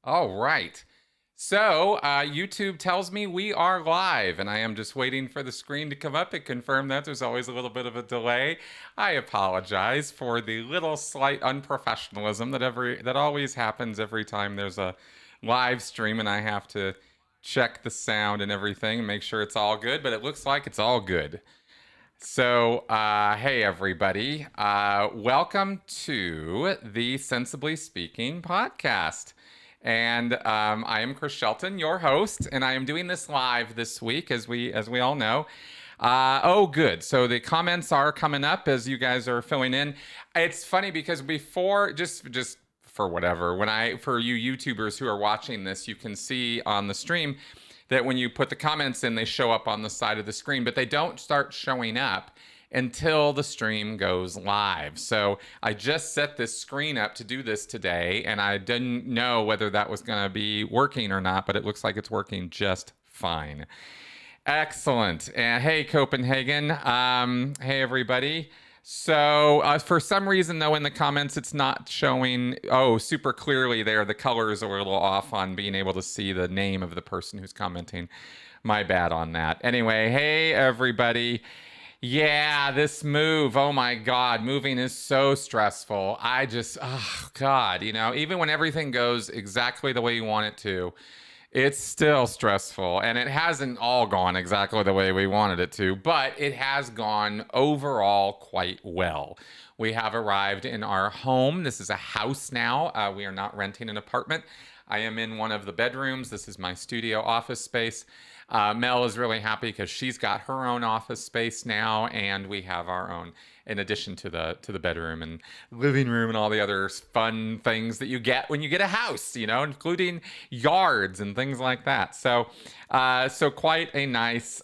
All right. So, YouTube tells me we are live, and I am just waiting for the screen to come up and confirm that. There's always a little bit of a delay. I apologize for the little slight unprofessionalism that always happens every time there's a live stream, and I have to check the sound and everything and make sure it's all good. But it looks like it's all good. So, hey everybody, welcome to the Sensibly Speaking podcast. And I am Chris Shelton, your host, and I am doing this live this week, as we all know. Oh, good. So the comments are coming up as you guys are filling in. It's funny because before, just for whatever, for you YouTubers who are watching this, you can see on the stream that when you put the comments in, they show up on the side of the screen, but they don't start showing up until the stream goes live. So I just set this screen up to do this today, and I didn't know whether that was going to be working or not, but it looks like it's working just fine. Excellent. And hey, Copenhagen. Hey, everybody. So for some reason, though, in the comments, it's not showing, super clearly there. The colors are a little off on being able to see the name of the person who's commenting. My bad on that. Anyway, hey, everybody. Yeah, this move, oh my God, moving is so stressful. Oh God, even when everything goes exactly the way you want it to, it's still stressful. And it hasn't all gone exactly the way we wanted it to, but it has gone overall quite well. We have arrived in our home. This is a house now. We are not renting an apartment. I am in one of the bedrooms. This is my studio office space. Mel is really happy because she's got her own office space now, and we have our own, in addition to the bedroom and living room and all the other fun things that you get when you get a house, including yards and things like that. So, quite a nice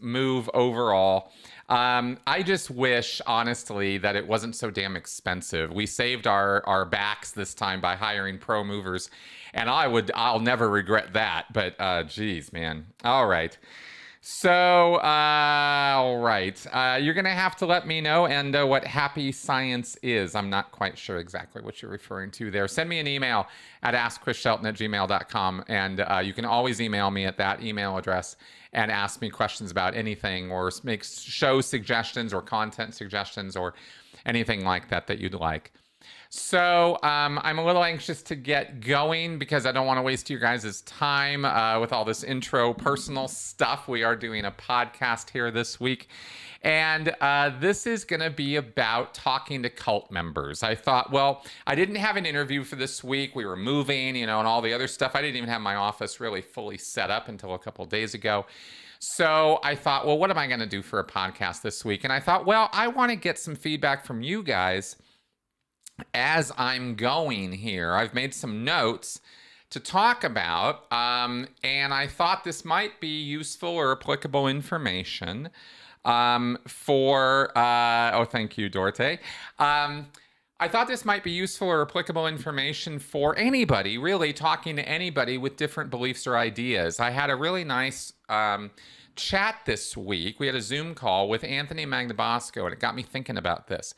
move overall. I just wish, honestly, that it wasn't so damn expensive. We saved our backs this time by hiring pro movers, and I'll never regret that. But geez, man. All right. So, all right. You're going to have to let me know and what happy science is. I'm not quite sure exactly what you're referring to there. Send me an email at askchrisshelton@gmail.com, and you can always email me at that email address and ask me questions about anything, or make show suggestions or content suggestions or anything like that you'd like. So I'm a little anxious to get going because I don't want to waste your guys' time with all this intro personal stuff. We are doing a podcast here this week. And this is going to be about talking to cult members. I thought, well, I didn't have an interview for this week. We were moving, and all the other stuff. I didn't even have my office really fully set up until a couple of days ago. So I thought, well, what am I going to do for a podcast this week? And I thought, well, I want to get some feedback from you guys as I'm going here. I've made some notes to talk about, and I thought this might be useful or applicable information thank you, Dorte. I thought this might be useful or applicable information for anybody, really talking to anybody with different beliefs or ideas. I had a really nice chat this week. We had a Zoom call with Anthony Magnabosco, and it got me thinking about this.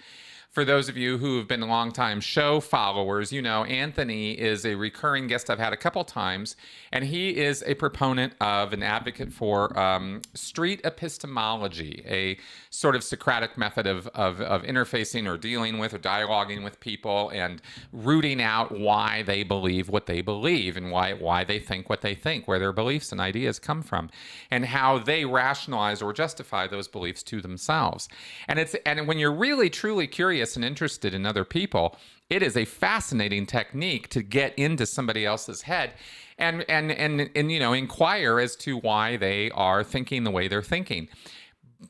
For those of you who have been longtime show followers, Anthony is a recurring guest I've had a couple times, and he is a proponent of, an advocate for street epistemology, a sort of Socratic method of interfacing or dealing with or dialoguing with people and rooting out why they believe what they believe and why they think what they think, where their beliefs and ideas come from, and how they rationalize or justify those beliefs to themselves. And when you're really truly curious and interested in other people, it is a fascinating technique to get into somebody else's head and inquire as to why they are thinking the way they're thinking.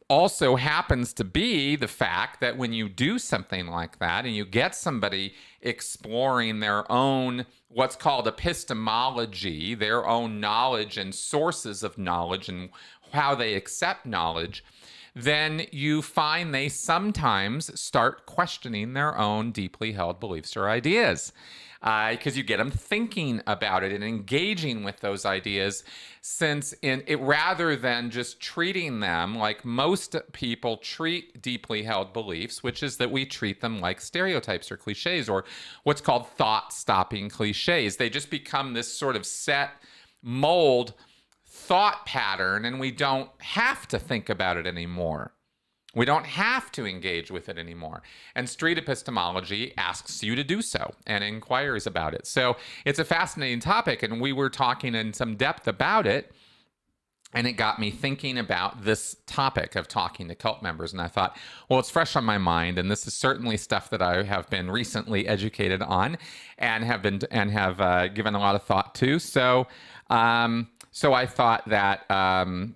Also happens to be the fact that when you do something like that and you get somebody exploring their own, what's called epistemology, their own knowledge and sources of knowledge and how they accept knowledge, then you find they sometimes start questioning their own deeply held beliefs or ideas. Because you get them thinking about it and engaging with those ideas, since rather than just treating them like most people treat deeply held beliefs, which is that we treat them like stereotypes or cliches, or what's called thought-stopping cliches. They just become this sort of set mold thought pattern, and we don't have to think about it anymore. We don't have to engage with it anymore. And street epistemology asks you to do so and inquires about it. So it's a fascinating topic, and we were talking in some depth about it, and it got me thinking about this topic of talking to cult members. And I thought, well, it's fresh on my mind, and this is certainly stuff that I have been recently educated on and have given a lot of thought to. So I thought that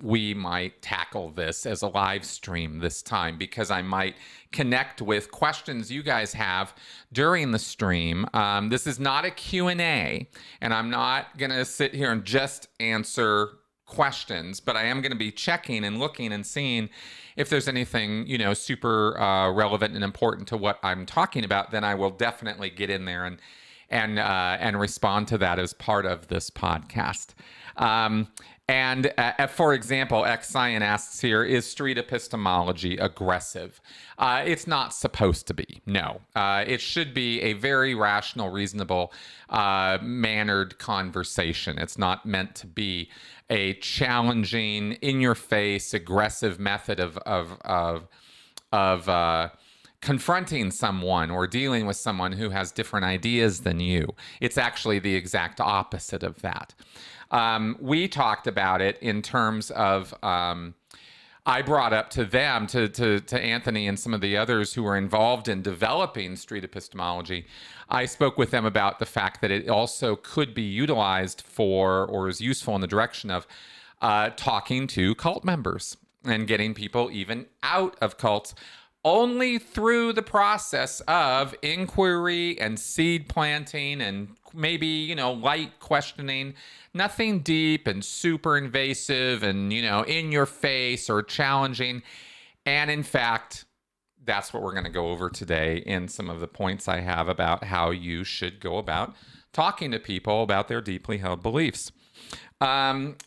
we might tackle this as a live stream this time, because I might connect with questions you guys have during the stream. This is not a Q&A, and I'm not going to sit here and just answer questions, but I am going to be checking and looking and seeing if there's anything, super relevant and important to what I'm talking about. Then I will definitely get in there and respond to that as part of this podcast. For example, Xen asks here, is street epistemology aggressive? It's not supposed to be, no. It should be a very rational, reasonable, mannered conversation. It's not meant to be a challenging, in-your-face, aggressive method of confronting someone or dealing with someone who has different ideas than you. It's actually the exact opposite of that. We talked about it in terms of, I brought up to them, to Anthony and some of the others who were involved in developing street epistemology. I spoke with them about the fact that it also could be utilized for, or is useful in the direction of, talking to cult members and getting people even out of cults, only through the process of inquiry and seed planting and maybe, light questioning. Nothing deep and super invasive and, in your face or challenging. And in fact, that's what we're going to go over today in some of the points I have about how you should go about talking to people about their deeply held beliefs.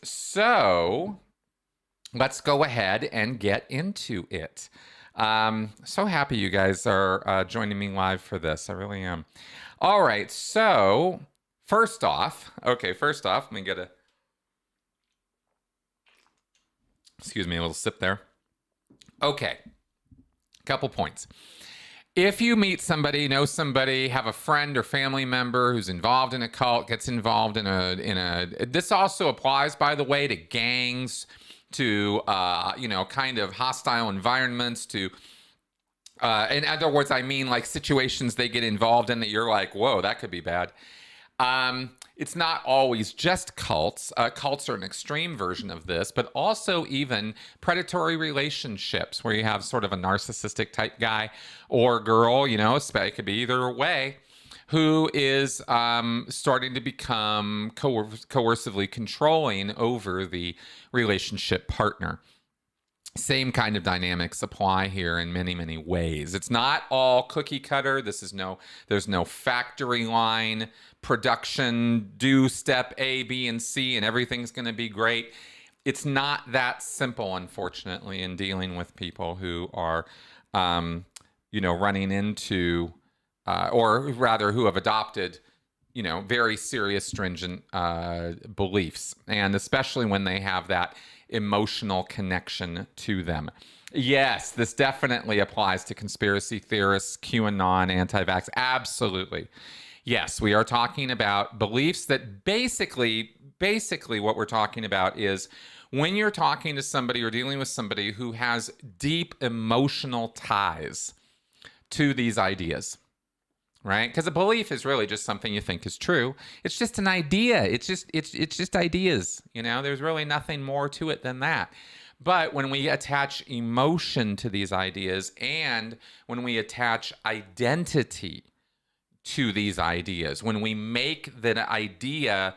So let's go ahead and get into it. So happy you guys are joining me live for this. I really am. All right, so first off, let me get excuse me, a little sip there. Okay, couple points. If you meet somebody, know somebody, have a friend or family member who's involved in a cult, gets involved in this also applies, by the way, to gangs, to, kind of hostile environments, to, in other words, I mean like situations they get involved in that you're like, whoa, that could be bad. It's not always just cults. Cults are an extreme version of this, but also even predatory relationships where you have sort of a narcissistic type guy or girl, it could be either way, who is starting to become coercively controlling over the relationship partner. Same kind of dynamics apply here in many, many ways. It's not all cookie cutter. There's no factory line production, do step A, B, and C, and everything's going to be great. It's not that simple, unfortunately, in dealing with people who are, running into, or rather who have adopted, very serious, stringent beliefs, and especially when they have that emotional connection to them. Yes, this definitely applies to conspiracy theorists, QAnon, anti-vax. Absolutely. Yes, we are talking about beliefs that basically what we're talking about is when you're talking to somebody or dealing with somebody who has deep emotional ties to these ideas. Right? Because a belief is really just something you think is true. It's just an idea. It's just ideas. There's really nothing more to it than that. But when we attach emotion to these ideas and when we attach identity to these ideas, when we make the idea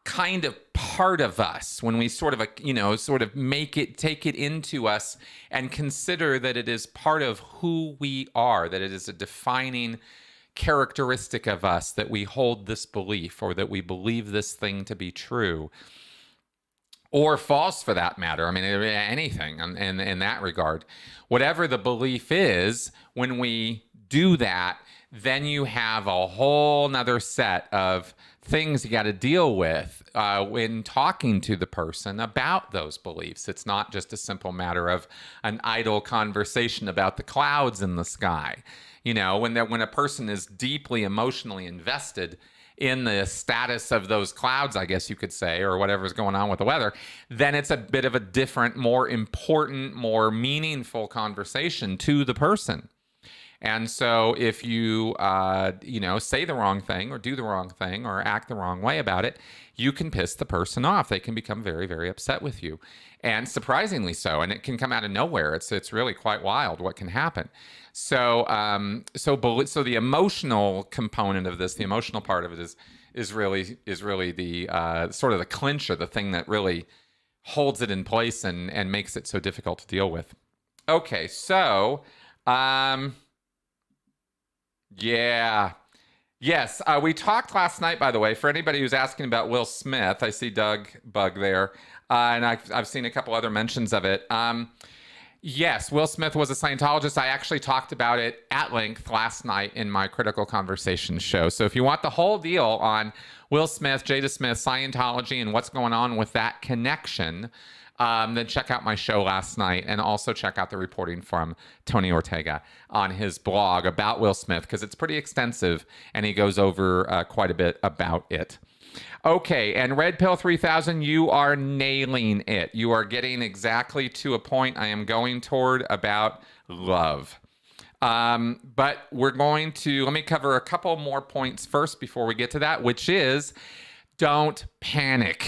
kind of part of us, when we sort of, sort of take it into us and consider that it is part of who we are, that it is a defining characteristic of us, that we hold this belief, or that we believe this thing to be true or false, for that matter. I mean, anything in that regard. Whatever the belief is, when we do that, then you have a whole nother set of things you got to deal with when talking to the person about those beliefs. It's not just a simple matter of an idle conversation about the clouds in the sky. When a person is deeply emotionally invested in the status of those clouds, I guess you could say, or whatever's going on with the weather, then it's a bit of a different, more important, more meaningful conversation to the person. And so if you, say the wrong thing, or do the wrong thing, or act the wrong way about it, you can piss the person off. They can become very, very upset with you, and surprisingly so. And it can come out of nowhere. It's really quite wild what can happen. So the emotional component of this, the emotional part of it, is really the sort of the clincher, the thing that really holds it in place and makes it so difficult to deal with. Okay, so. Yeah. Yes. We talked last night, by the way, for anybody who's asking about Will Smith. I see Doug Bug there. And I've seen a couple other mentions of it. Yes, Will Smith was a Scientologist. I actually talked about it at length last night in my Critical Conversation show. So if you want the whole deal on Will Smith, Jada Smith, Scientology, and what's going on with that connection, then check out my show last night, and also check out the reporting from Tony Ortega on his blog about Will Smith, because it's pretty extensive and he goes over quite a bit about it. Okay, and Red Pill 3000, you are nailing it. You are getting exactly to a point I am going toward about love. But we're going to, let me cover a couple more points first before we get to that, which is, don't panic.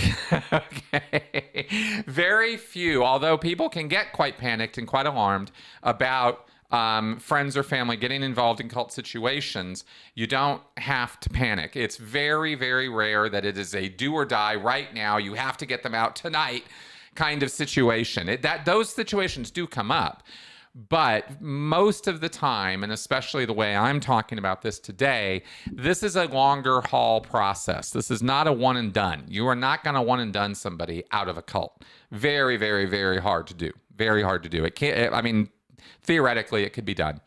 Okay. Very few, although people can get quite panicked and quite alarmed about friends or family getting involved in cult situations, you don't have to panic. It's very, very rare that it is a do or die right now, you have to get them out tonight kind of situation. Those situations do come up. But most of the time, and especially the way I'm talking about this today, this is a longer haul process. This is not a one and done. You are not going to one and done somebody out of a cult. Very, very, very hard to do. Very hard to do. It can't, I mean, theoretically it could be done.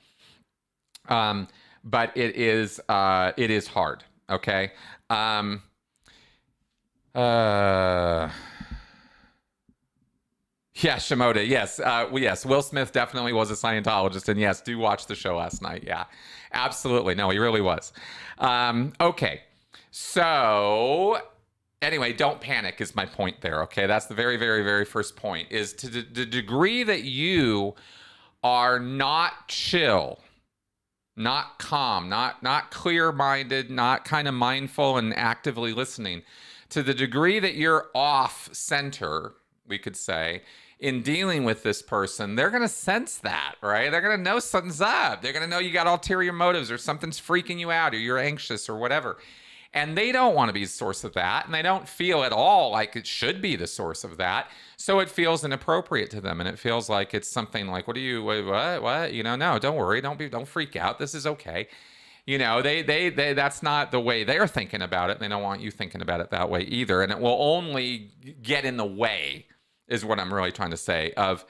But it is hard. Okay. Yeah, Shimoda. Yes. Yes. Will Smith definitely was a Scientologist. And yes, do watch the show last night. Yeah, absolutely. No, he really was. Okay. So anyway, don't panic is my point there. Okay. That's the very, very, very first point, is to the degree that you are not chill, not calm, not clear-minded, not kind of mindful and actively listening, to the degree that you're off center, we could say, in dealing with this person, they're going to sense that, right? They're going to know something's up. They're going to know you got ulterior motives, or something's freaking you out, or you're anxious, or whatever. And they don't want to be the source of that. And they don't feel at all like it should be the source of that. So it feels inappropriate to them. And it feels like it's something like, what? No, don't worry. Don't freak out. This is okay. They that's not the way they're thinking about it. They don't want you thinking about it that way either. And it will only get in the way, is what I'm really trying to say, of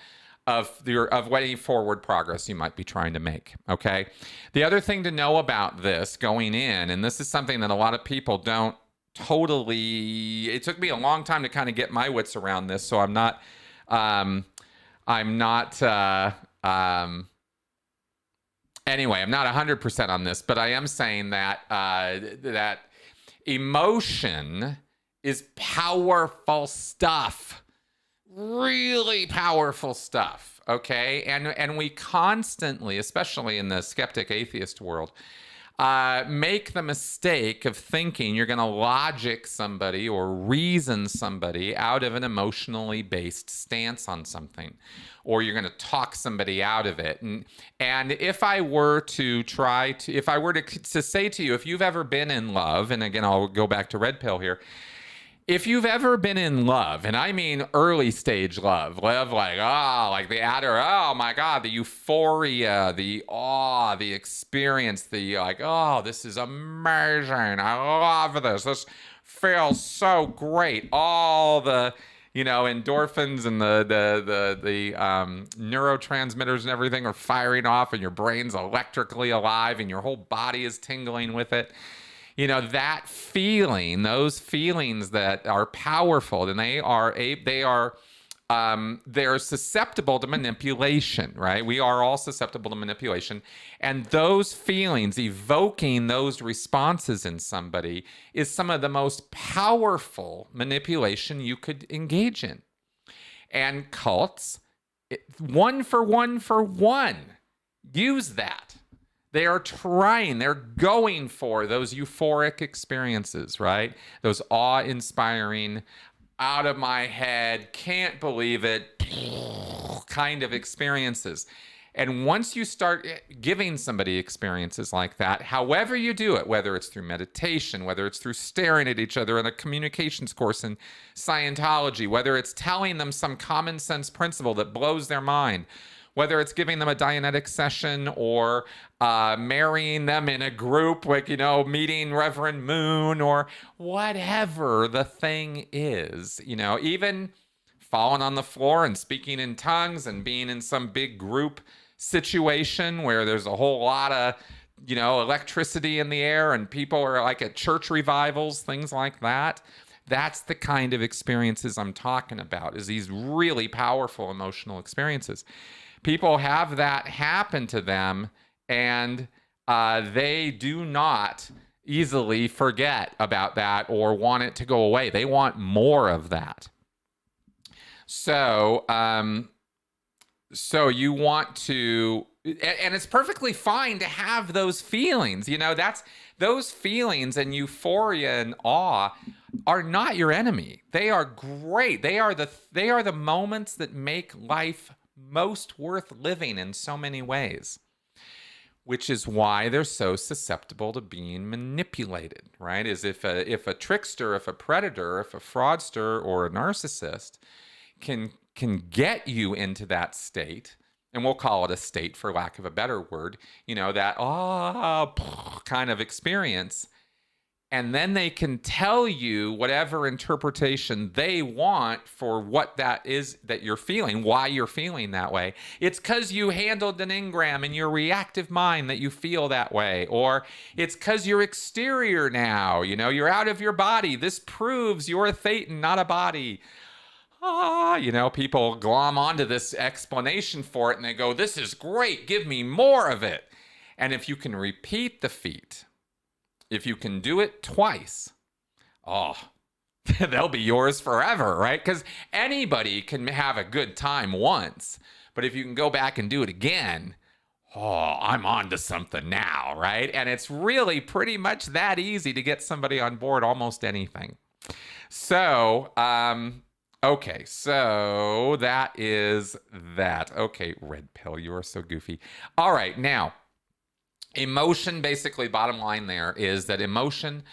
any forward progress you might be trying to make. Okay. The other thing to know about this going in, and this is something that a lot of people don't totally, it took me a long time to kind of get my wits around this. So I'm not anyway, I'm not 100% on this, but I am saying that that emotion is powerful stuff. Really powerful stuff, okay? And we constantly, especially in the skeptic atheist world, make the mistake of thinking you're going to logic somebody or reason somebody out of an emotionally based stance on something, or you're going to talk somebody out of it. And if I were to say to you, if you've ever been in love, and again, I'll go back to Red Pill here, if you've ever been in love, and I mean early stage love like, oh, like the adder, oh my God, the euphoria, the awe, the experience, the like, oh, this is amazing. I love this. This feels so great. All the, endorphins and the neurotransmitters and everything are firing off, and your brain's electrically alive, and your whole body is tingling with it. That feeling, those feelings that are powerful, and they're susceptible to manipulation, right? We are all susceptible to manipulation. And those feelings, evoking those responses in somebody, is some of the most powerful manipulation you could engage in. And cults, one for one, use that. They are trying, they're going for those euphoric experiences, right? Those awe-inspiring, out of my head, can't believe it kind of experiences. And once you start giving somebody experiences like that, however you do it, whether it's through meditation, whether it's through staring at each other in a communications course in Scientology, whether it's telling them some common sense principle that blows their mind, whether it's giving them a Dianetic session or marrying them in a group, like, meeting Reverend Moon or whatever the thing is, even falling on the floor and speaking in tongues and being in some big group situation where there's a whole lot of, electricity in the air and people are like at church revivals, things like that. That's the kind of experiences I'm talking about, is these really powerful emotional experiences. People have that happen to them, and they do not easily forget about that or want it to go away. They want more of that. So you want to, and it's perfectly fine to have those feelings. That's those feelings and euphoria and awe are not your enemy. They are great. They are the moments that make life most worth living in so many ways, which is why they're so susceptible to being manipulated, right? Is if a trickster, if a predator, if a fraudster or a narcissist can get you into that state, and we'll call it a state for lack of a better word, that kind of experience, and then they can tell you whatever interpretation they want for what that is that you're feeling, why you're feeling that way. It's because you handled an engram in your reactive mind that you feel that way. Or it's because you're exterior now, you're out of your body. This proves you're a thetan, not a body. People glom onto this explanation for it and they go, this is great, give me more of it. And if you can repeat the feat, if you can do it twice, they'll be yours forever, right? Because anybody can have a good time once, but if you can go back and do it again, I'm on to something now, right? And it's really pretty much that easy to get somebody on board almost anything. So, okay, so that is that. Okay, red pill, you are so goofy. All right, now, emotion, basically, bottom line there is that emotion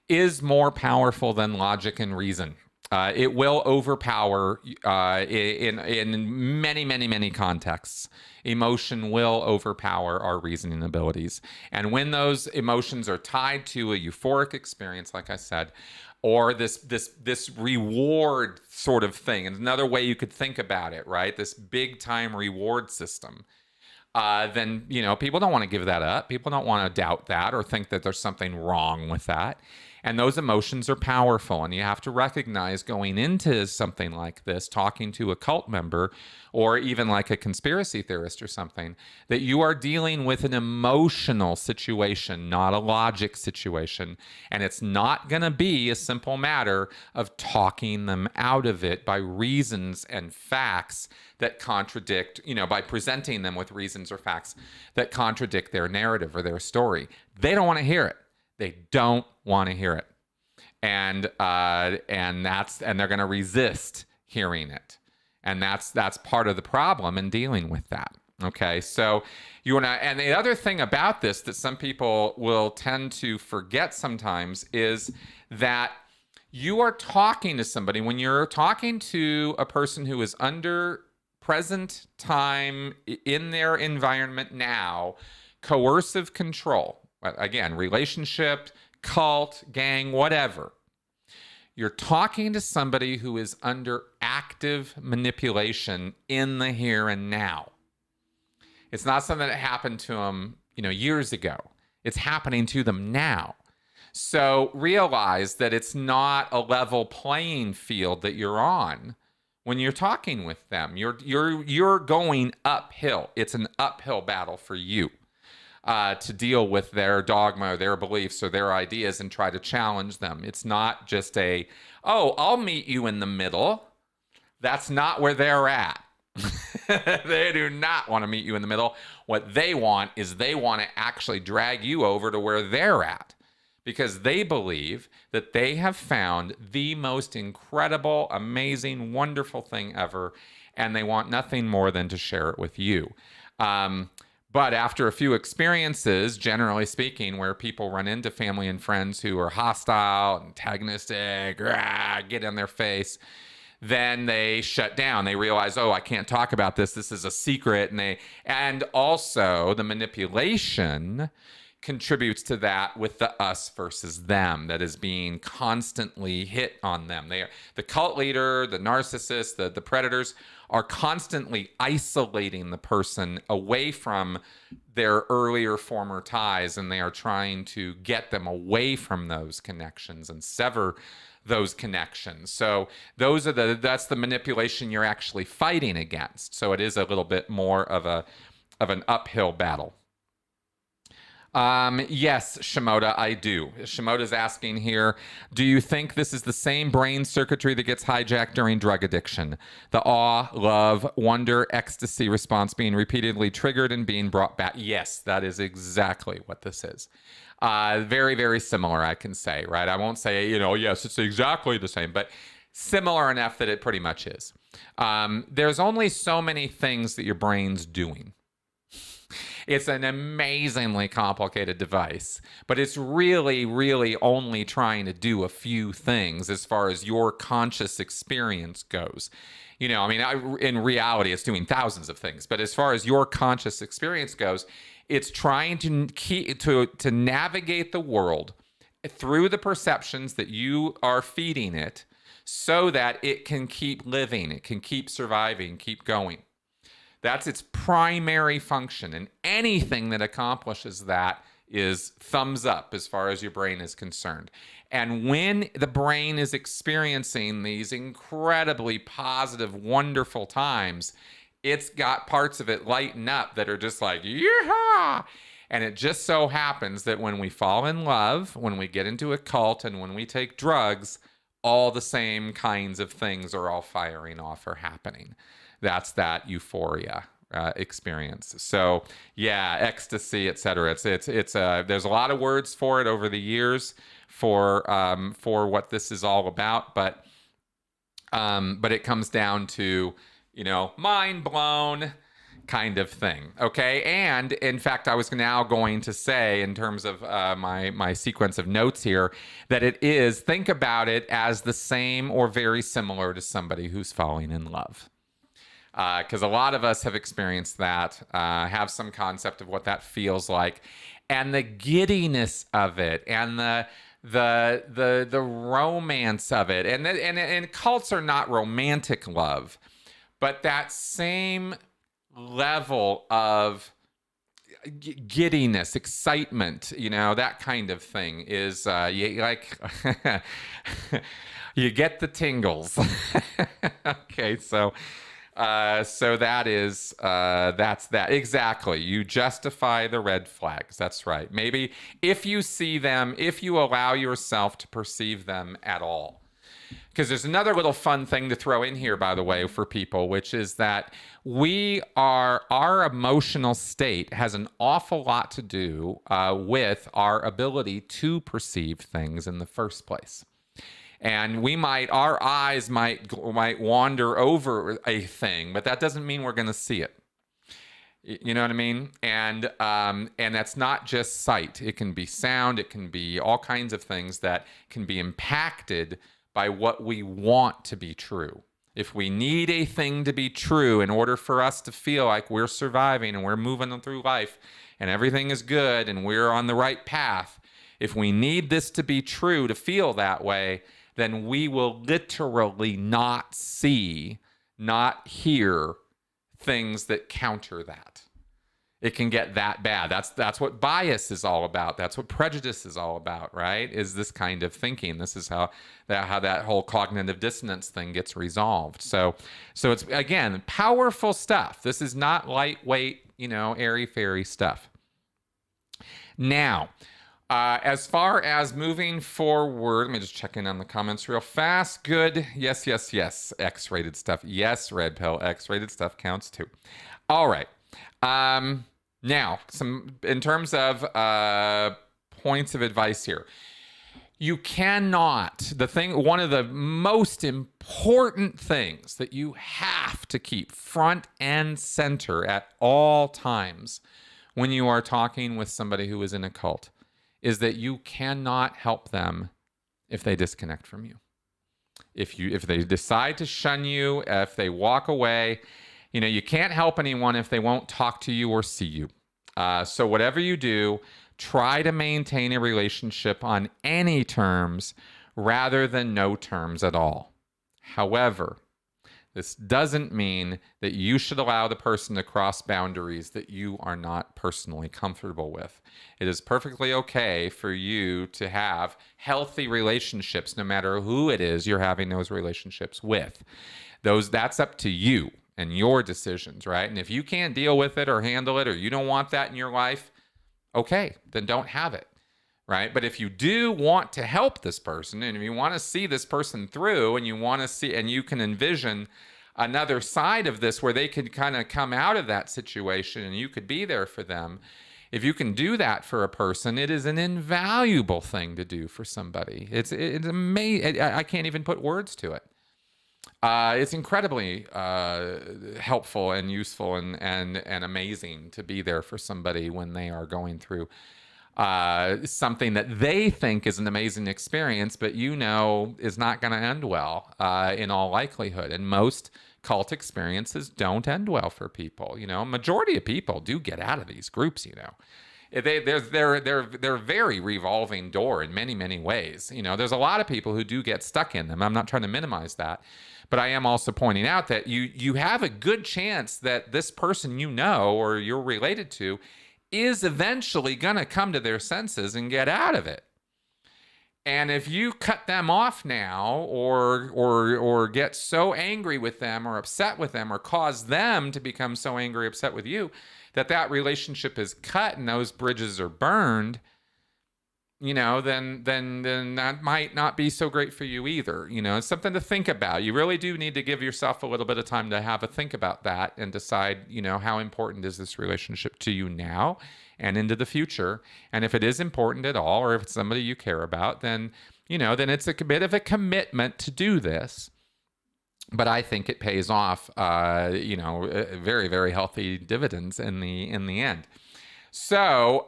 is more powerful than logic and reason. It will overpower in many, many, many contexts. Emotion will overpower our reasoning abilities. And when those emotions are tied to a euphoric experience, like I said, or this reward sort of thing, and another way you could think about it, right? This big time reward system. Then, people don't want to give that up. People don't want to doubt that or think that there's something wrong with that. And those emotions are powerful. And you have to recognize going into something like this, talking to a cult member or even like a conspiracy theorist or something, that you are dealing with an emotional situation, not a logic situation. And it's not going to be a simple matter of talking them out of it by reasons and facts that contradict, by presenting them with reasons or facts that contradict their narrative or their story. They don't want to hear it. They don't want to hear it. And they're going to resist hearing it. And that's part of the problem in dealing with that. Okay, so and the other thing about this that some people will tend to forget sometimes is that You are talking to somebody, when you're talking to a person who is under present time in their environment now, coercive control, again, relationship, cult, gang, whatever. You're talking to somebody who is under active manipulation in the here and now. It's not something that happened to them, years ago. It's happening to them now. So realize that it's not a level playing field that you're on when you're talking with them. You're going uphill. It's an uphill battle for you to deal with their dogma or their beliefs or their ideas and try to challenge them. It's not just I'll meet you in the middle. That's not where they're at. They do not want to meet you in the middle. What they want is they want to actually drag you over to where they're at, because they believe that they have found the most incredible, amazing, wonderful thing ever, and they want nothing more than to share it with you. But after a few experiences, generally speaking, where people run into family and friends who are hostile, antagonistic, get in their face, then they shut down. They realize, I can't talk about this. This is a secret. And also the manipulation contributes to that with the us versus them that is being constantly hit on them. The cult leader, the narcissist, the predators are constantly isolating the person away from their earlier former ties, and they are trying to get them away from those connections and sever those connections. So that's the manipulation you're actually fighting against. So it is a little bit more of an uphill battle. Yes, Shimoda, I do. Shimoda's asking here, do you think this is the same brain circuitry that gets hijacked during drug addiction? The awe, love, wonder, ecstasy response being repeatedly triggered and being brought back. Yes, that is exactly what this is. Very, very similar, I can say, right? I won't say, yes, it's exactly the same, but similar enough that it pretty much is. There's only so many things that your brain's doing. It's an amazingly complicated device, but it's really, really only trying to do a few things as far as your conscious experience goes. In reality, it's doing thousands of things, but as far as your conscious experience goes, it's trying to navigate the world through the perceptions that you are feeding it so that it can keep living, it can keep surviving, keep going. That's its primary function, and anything that accomplishes that is thumbs up as far as your brain is concerned. And when the brain is experiencing these incredibly positive, wonderful times, it's got parts of it lighten up that are just like, yeehaw! And it just so happens that when we fall in love, when we get into a cult, and when we take drugs, all the same kinds of things are all firing off or happening. That's that euphoria experience. So yeah, ecstasy, etc. It's there's a lot of words for it over the years for what this is all about, but it comes down to mind blown kind of thing. Okay, and in fact, I was now going to say, in terms of my sequence of notes here, that it is, think about it as the same or very similar to somebody who's falling in love. Because a lot of us have experienced that, have some concept of what that feels like, and the giddiness of it, and the romance of it, and cults are not romantic love, but that same level of giddiness, excitement, that kind of thing is you get the tingles. Okay, so that is that's that exactly. You justify the red flags. That's right. Maybe if you see them, if you allow yourself to perceive them at all. Because there's another little fun thing to throw in here, by the way, for people, which is that our emotional state has an awful lot to do with our ability to perceive things in the first place. And our eyes might wander over a thing, but that doesn't mean we're going to see it. You know what I mean? And that's not just sight. It can be sound. It can be all kinds of things that can be impacted by what we want to be true. If we need a thing to be true in order for us to feel like we're surviving and we're moving through life and everything is good and we're on the right path, if we need this to be true to feel that way, then we will literally not see, not hear things that counter that. It can get that bad. That's what bias is all about. That's what prejudice is all about, right? Is this kind of thinking. This is how that whole cognitive dissonance thing gets resolved. So it's, again, powerful stuff. This is not lightweight, airy-fairy stuff. Now, as far as moving forward, let me just check in on the comments real fast. Good. Yes. X-rated stuff. Yes, red pill. X-rated stuff counts too. All right. Now, in terms of points of advice here. You cannot, one of the most important things that you have to keep front and center at all times when you are talking with somebody who is in a cult is that you cannot help them if they disconnect from you. If they decide to shun you, if they walk away, you can't help anyone if they won't talk to you or see you. So whatever you do, try to maintain a relationship on any terms rather than no terms at all. However, this doesn't mean that you should allow the person to cross boundaries that you are not personally comfortable with. It is perfectly okay for you to have healthy relationships, no matter who it is you're having those relationships with. That's up to you and your decisions, right? And if you can't deal with it or handle it, or you don't want that in your life, okay, then don't have it, right? But if you do want to help this person, and if you want to see this person through, and you can envision another side of this where they could kind of come out of that situation and you could be there for them, if you can do that for a person, it is an invaluable thing to do for somebody. It's amazing. I can't even put words to it. It's incredibly helpful and useful and amazing to be there for somebody when they are going through something that they think is an amazing experience, but is not going to end well in all likelihood. And most cult experiences don't end well for people. Majority of people do get out of these groups. They're very revolving door in many, many ways. There's a lot of people who do get stuck in them. I'm not trying to minimize that, but I am also pointing out that you have a good chance that this person or you're related to is eventually going to come to their senses and get out of it. And if you cut them off now or get so angry with them or upset with them or cause them to become so angry, upset with you, that relationship is cut and those bridges are burned, then that might not be so great for you either. It's something to think about. You really do need to give yourself a little bit of time to have a think about that and decide, how important is this relationship to you now and into the future. And if it is important at all, or if it's somebody you care about, then it's a bit of a commitment to do this. But I think it pays off, very, very healthy dividends in the end. So,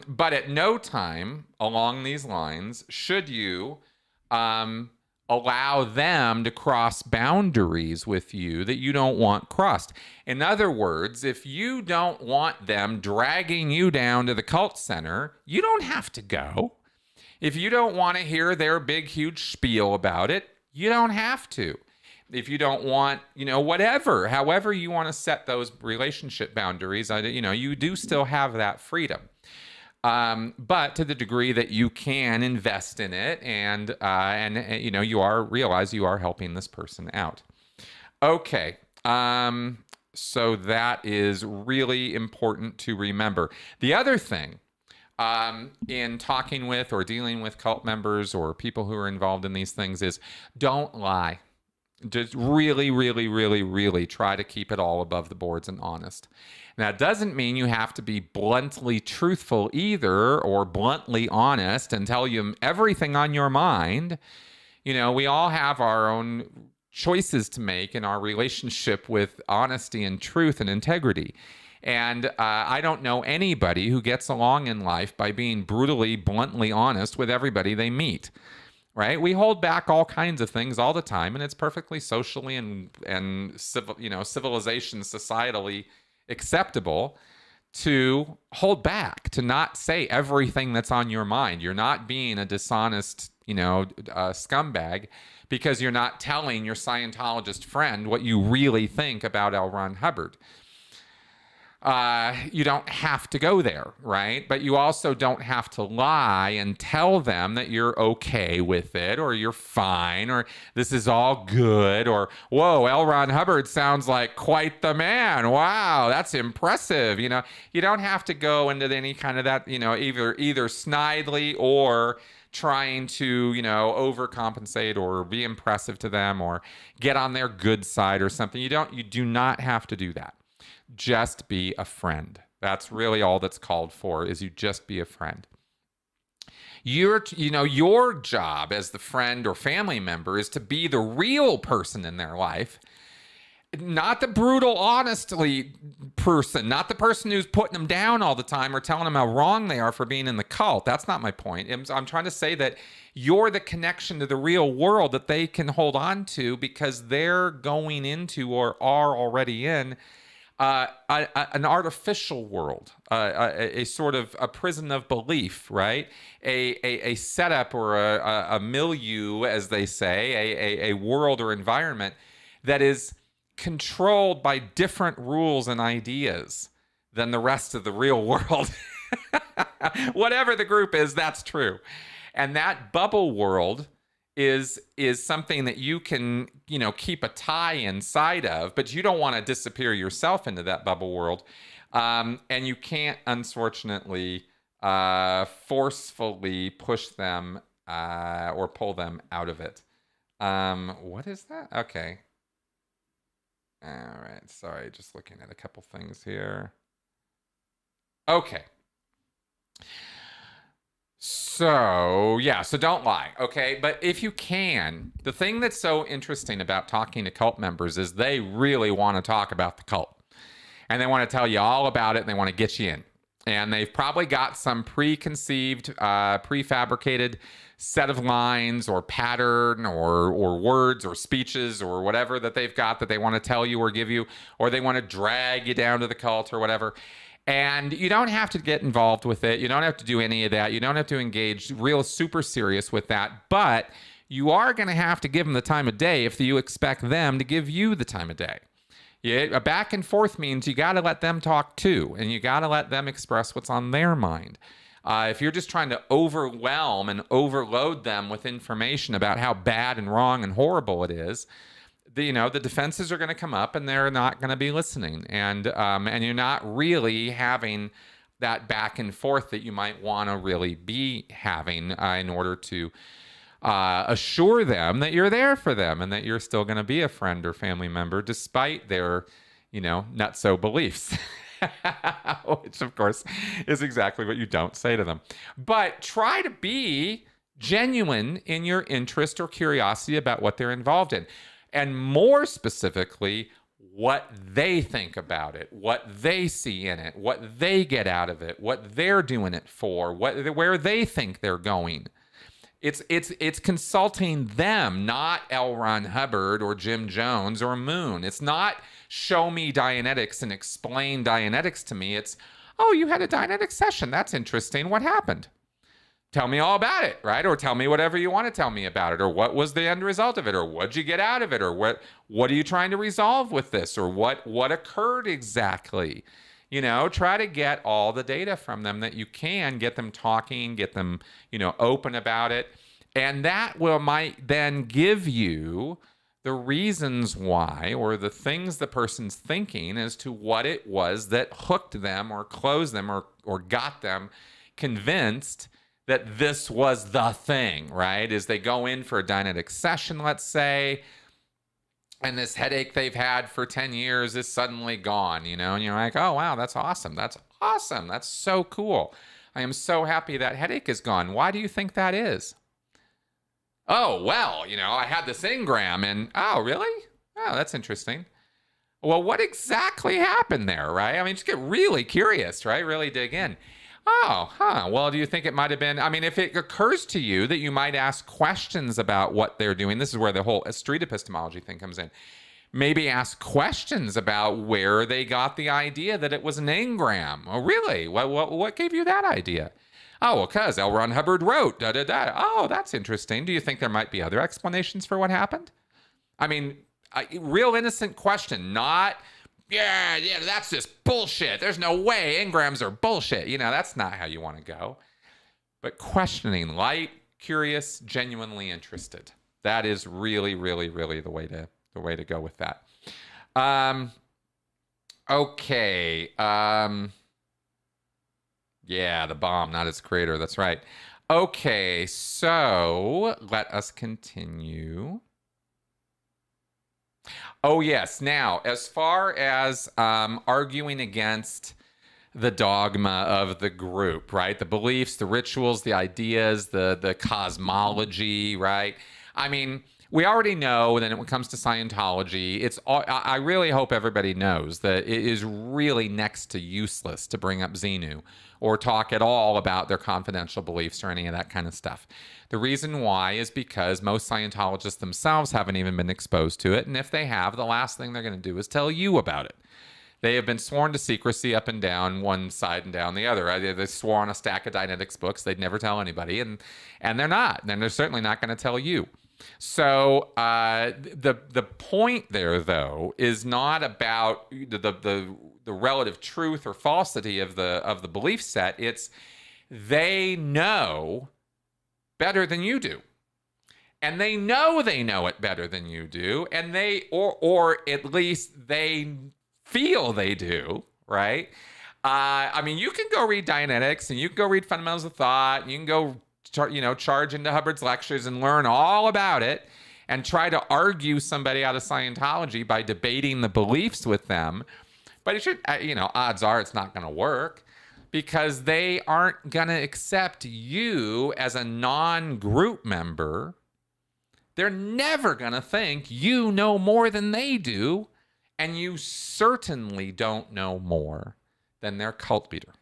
but at no time along these lines should you allow them to cross boundaries with you that you don't want crossed. In other words, if you don't want them dragging you down to the cult center, you don't have to go. If you don't want to hear their big, huge spiel about it, you don't have to. If you don't want, however you want to set those relationship boundaries, you do still have that freedom. But to the degree that you can invest in it and realize you are helping this person out. Okay. So that is really important to remember. The other thing, in talking with or dealing with cult members or people who are involved in these things is don't lie. Just really, really, really, really try to keep it all above the boards and honest. Now, it doesn't mean you have to be bluntly truthful either or bluntly honest and tell you everything on your mind. We all have our own choices to make in our relationship with honesty and truth and integrity. And I don't know anybody who gets along in life by being brutally, bluntly honest with everybody they meet. right? We hold back all kinds of things all the time, and it's perfectly socially and civil, civilization, societally acceptable to hold back, to not say everything that's on your mind. You're not being a dishonest, scumbag because you're not telling your Scientologist friend what you really think about L. Ron Hubbard. You don't have to go there, right? But you also don't have to lie and tell them that you're okay with it, or you're fine, or this is all good, or whoa, L. Ron Hubbard sounds like quite the man. Wow, that's impressive. You don't have to go into any kind of that, either snidely or trying to, overcompensate or be impressive to them or get on their good side or something. You do not have to do that. Just be a friend. That's really all that's called for, is you just be a friend. Your job as the friend or family member is to be the real person in their life, not the brutal, honestly person, not the person who's putting them down all the time or telling them how wrong they are for being in the cult. That's not my point. I'm trying to say that you're the connection to the real world that they can hold on to because they're going into or are already in an artificial world, a sort of a prison of belief, right? A setup or a milieu, as they say, a world or environment that is controlled by different rules and ideas than the rest of the real world. Whatever the group is, that's true. And that bubble world is something that you can, keep a tie inside of, but you don't want to disappear yourself into that bubble world. And you can't, unfortunately, forcefully push them or pull them out of it. What is that? Okay. All right. Sorry, just looking at a couple things here. Okay. So don't lie, okay? But if you can, the thing that's so interesting about talking to cult members is they really want to talk about the cult. And they want to tell you all about it, and they want to get you in. And they've probably got some preconceived, prefabricated set of lines or pattern or words or speeches or whatever that they've got that they want to tell you or give you, or they want to drag you down to the cult or whatever. And you don't have to get involved with it. You don't have to do any of that. You don't have to engage real super serious with that. But you are going to have to give them the time of day if you expect them to give you the time of day. A back and forth means you got to let them talk too. And you got to let them express what's on their mind. If you're just trying to overwhelm and overload them with information about how bad and wrong and horrible it is, the defenses are going to come up and they're not going to be listening. And you're not really having that back and forth that you might want to really be having in order to assure them that you're there for them and that you're still going to be a friend or family member despite their, nutso beliefs. Which, of course, is exactly what you don't say to them. But try to be genuine in your interest or curiosity about what they're involved in. And more specifically, what they think about it, what they see in it, what they get out of it, what they're doing it for, where they think they're going. It's consulting them, not L. Ron Hubbard or Jim Jones or Moon. It's not show me Dianetics and explain Dianetics to me. It's, oh, you had a Dianetic session. That's interesting. What happened? Tell me all about it, right? Or tell me whatever you want to tell me about it, or what was the end result of it, or what'd you get out of it, or what are you trying to resolve with this, or what occurred exactly? Try to get all the data from them that you can, get them talking, get them, open about it. And that might then give you the reasons why, or the things the person's thinking as to what it was that hooked them or closed them or got them convinced that this was the thing, right? As they go in for a Dianetic session, let's say, and this headache they've had for 10 years is suddenly gone, and you're like, oh, wow, that's awesome. That's awesome. That's so cool. I am so happy that headache is gone. Why do you think that is? Oh, well, I had this engram and, oh, really? Oh, that's interesting. Well, what exactly happened there, right? I mean, just get really curious, right? Really dig in. Oh, huh. Well, do you think it might have been? I mean, if it occurs to you that you might ask questions about what they're doing, this is where the whole street epistemology thing comes in. Maybe ask questions about where they got the idea that it was an engram. Oh, really? What gave you that idea? Oh, well, because L. Ron Hubbard wrote, da da da. Oh, that's interesting. Do you think there might be other explanations for what happened? I mean, a real innocent question, not, yeah, that's just bullshit. There's no way engrams are bullshit. That's not how you want to go. But questioning, light, curious, genuinely interested. That is really, really, really the way to go with that. Okay. Yeah, the bomb, not its creator. That's right. Okay, so let us continue. Oh, yes. Now, as far as arguing against the dogma of the group, right? The beliefs, the rituals, the ideas, the cosmology, right? I mean, we already know that when it comes to Scientology, I really hope everybody knows that it is really next to useless to bring up Xenu or talk at all about their confidential beliefs or any of that kind of stuff. The reason why is because most Scientologists themselves haven't even been exposed to it. And if they have, the last thing they're going to do is tell you about it. They have been sworn to secrecy up and down one side and down the other. They swore on a stack of Dianetics books they'd never tell anybody, and they're not. And they're certainly not going to tell you. So the point there, though, is not about the relative truth or falsity of the belief set. It's they know better than you do. And they know it better than you do. And or at least they feel they do, right? I mean, you can go read Dianetics and you can go read Fundamentals of Thought. And you can go, charge into Hubbard's lectures and learn all about it and try to argue somebody out of Scientology by debating the beliefs with them. But it should, odds are it's not going to work because they aren't going to accept you as a non-group member. They're never going to think you know more than they do. And you certainly don't know more than their cult leader.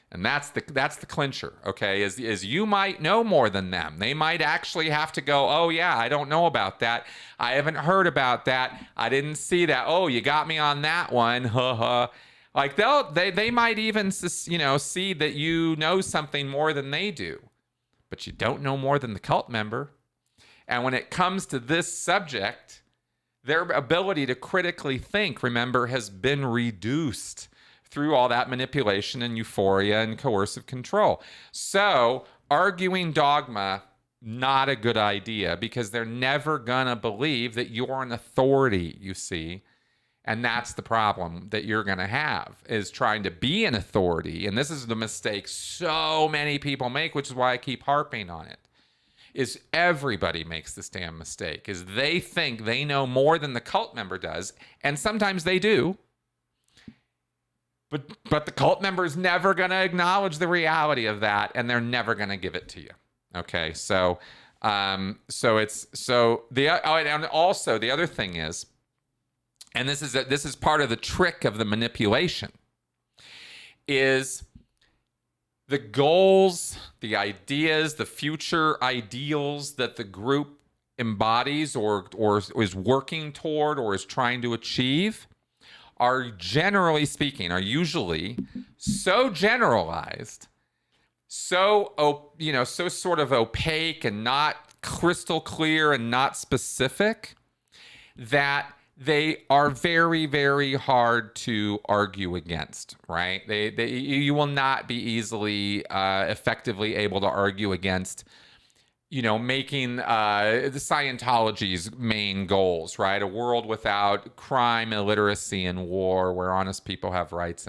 And that's the clincher, okay, is you might know more than them. They might actually have to go, oh, yeah, I don't know about that. I haven't heard about that. I didn't see that. Oh, you got me on that one. Like they might even, see that you know something more than they do. But you don't know more than the cult member. And when it comes to this subject, their ability to critically think, remember, has been reduced through all that manipulation and euphoria and coercive control. So arguing dogma, not a good idea because they're never going to believe that you're an authority, you see. And that's the problem that you're going to have, is trying to be an authority. And this is the mistake so many people make, which is why I keep harping on it. Is everybody makes this damn mistake, is they think they know more than the cult member does, and sometimes they do, but the cult member is never going to acknowledge the reality of that, and they're never going to give it to you. Okay, so and also the other thing is, and this is part of the trick of the manipulation, is the goals, the ideas, the future ideals that the group embodies or is working toward or is trying to achieve are, generally speaking, are usually so generalized, so sort of opaque and not crystal clear and not specific that they are very, very hard to argue against, right? You will not be easily, effectively able to argue against, making the Scientology's main goals, right? A world without crime, illiteracy, and war, where honest people have rights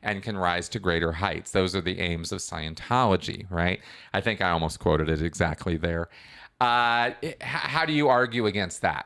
and can rise to greater heights. Those are the aims of Scientology, right? I think I almost quoted it exactly there. How do you argue against that?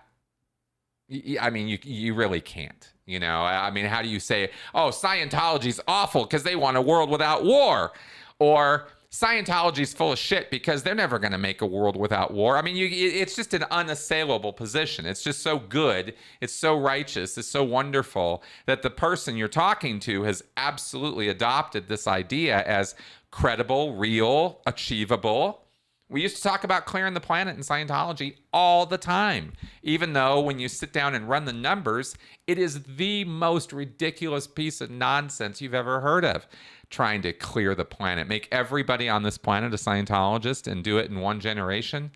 I mean, you really can't, I mean, how do you say, oh, Scientology's awful because they want a world without war? Or Scientology's full of shit because they're never going to make a world without war. I mean, it's just an unassailable position. It's just so good. It's so righteous. It's so wonderful that the person you're talking to has absolutely adopted this idea as credible, real, achievable. We used to talk about clearing the planet in Scientology all the time, even though when you sit down and run the numbers, it is the most ridiculous piece of nonsense you've ever heard of. Trying to clear the planet, make everybody on this planet a Scientologist and do it in one generation.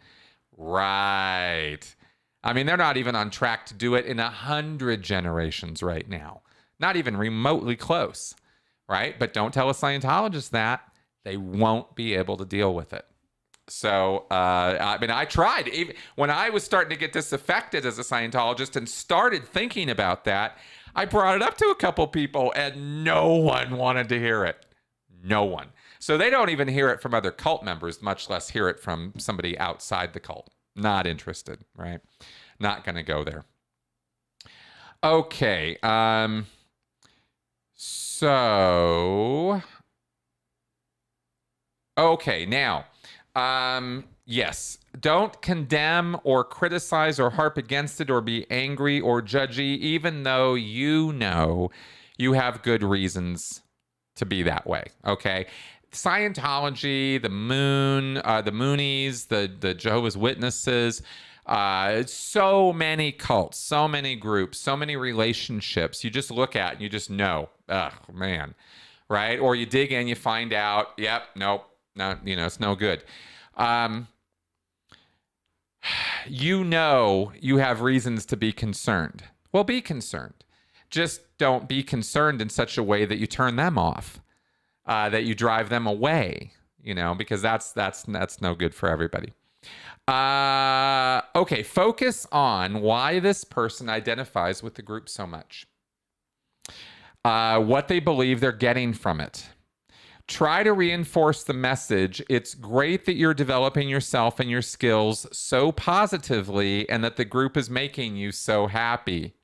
Right. I mean, they're not even on track to do it in 100 generations right now. Not even remotely close. Right? But don't tell a Scientologist that. They won't be able to deal with it. So, I mean, I tried. Even when I was starting to get disaffected as a Scientologist and started thinking about that, I brought it up to a couple people and no one wanted to hear it. No one. So they don't even hear it from other cult members, much less hear it from somebody outside the cult. Not interested, right? Not going to go there. Okay. Okay, now, yes, don't condemn or criticize or harp against it or be angry or judgy, even though you know you have good reasons to be that way, okay? Scientology, the Moon, the Moonies, the Jehovah's Witnesses, so many cults, so many groups, so many relationships. You just look at and you just know, ugh, man, right? Or you dig in, you find out, yep, nope, no, you know, it's no good. You know you have reasons to be concerned. Well, be concerned. Just don't be concerned in such a way that you turn them off, that you drive them away, you know, because that's no good for everybody. Okay, focus on why this person identifies with the group so much. What they believe they're getting from it. Try to reinforce the message. It's great that you're developing yourself and your skills so positively and that the group is making you so happy.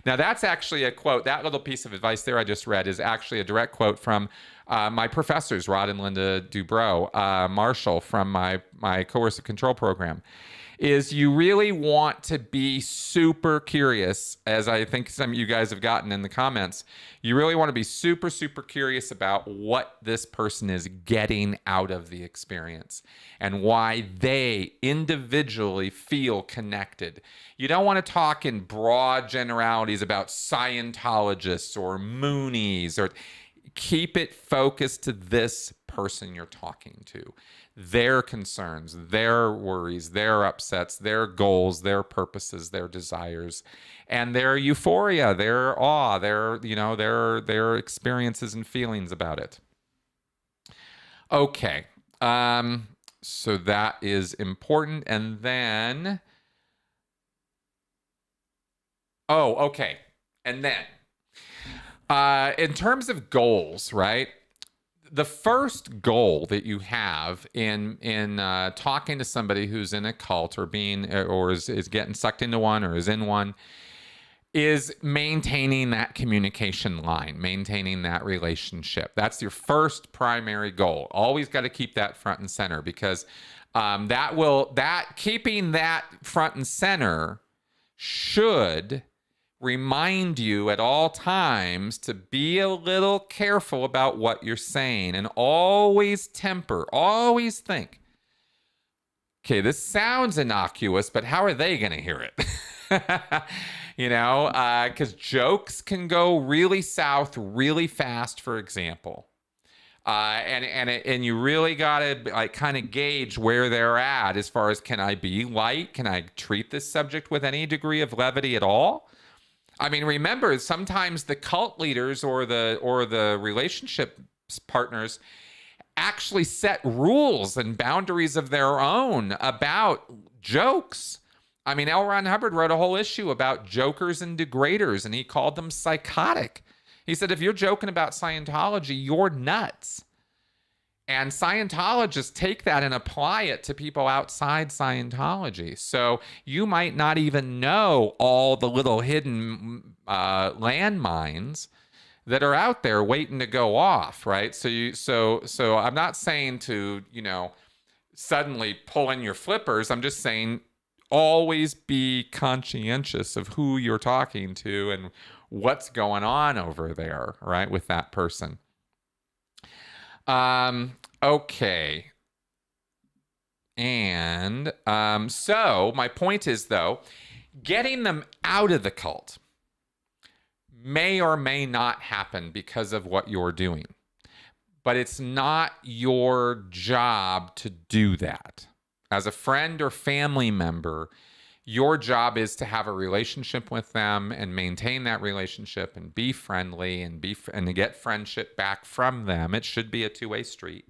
Now, that's actually a quote. That little piece of advice there I just read is actually a direct quote from my professors, Rod and Linda Dubrow, Marshall from my coercive control program. Is you really want to be super curious, as I think some of you guys have gotten in the comments. You really want to be super, super curious about what this person is getting out of the experience and why they individually feel connected. You don't want to talk in broad generalities about Scientologists or Moonies, or keep it focused to this person you're talking to. Their concerns, their worries, their upsets, their goals, their purposes, their desires, and their euphoria, their awe, their experiences and feelings about it. Okay, so that is important. And then, okay, and then, in terms of goals, right? The first goal that you have in talking to somebody who's in a cult or is getting sucked into one or is in one is maintaining that communication line, maintaining that relationship. That's your first primary goal. Always got to keep that front and center, because keeping that front and center should remind you at all times to be a little careful about what you're saying, and always think, okay, this sounds innocuous, but how are they going to hear it? You know, because jokes can go really south really fast, for example. And you really got to like kind of gauge where they're at as far as, can I be light? Can I treat this subject with any degree of levity at all? I mean, remember, sometimes the cult leaders or the relationship partners actually set rules and boundaries of their own about jokes. I mean, L. Ron Hubbard wrote a whole issue about jokers and degraders, and he called them psychotic. He said, if you're joking about Scientology, you're nuts. And Scientologists take that and apply it to people outside Scientology. So you might not even know all the little hidden landmines that are out there waiting to go off, right? So I'm not saying to, suddenly pull in your flippers. I'm just saying always be conscientious of who you're talking to and what's going on over there, right, with that person. Okay. And so my point is, though, getting them out of the cult may or may not happen because of what you're doing. But it's not your job to do that. As a friend or family member, your job is to have a relationship with them and maintain that relationship and be friendly and to get friendship back from them. It should be a two-way street.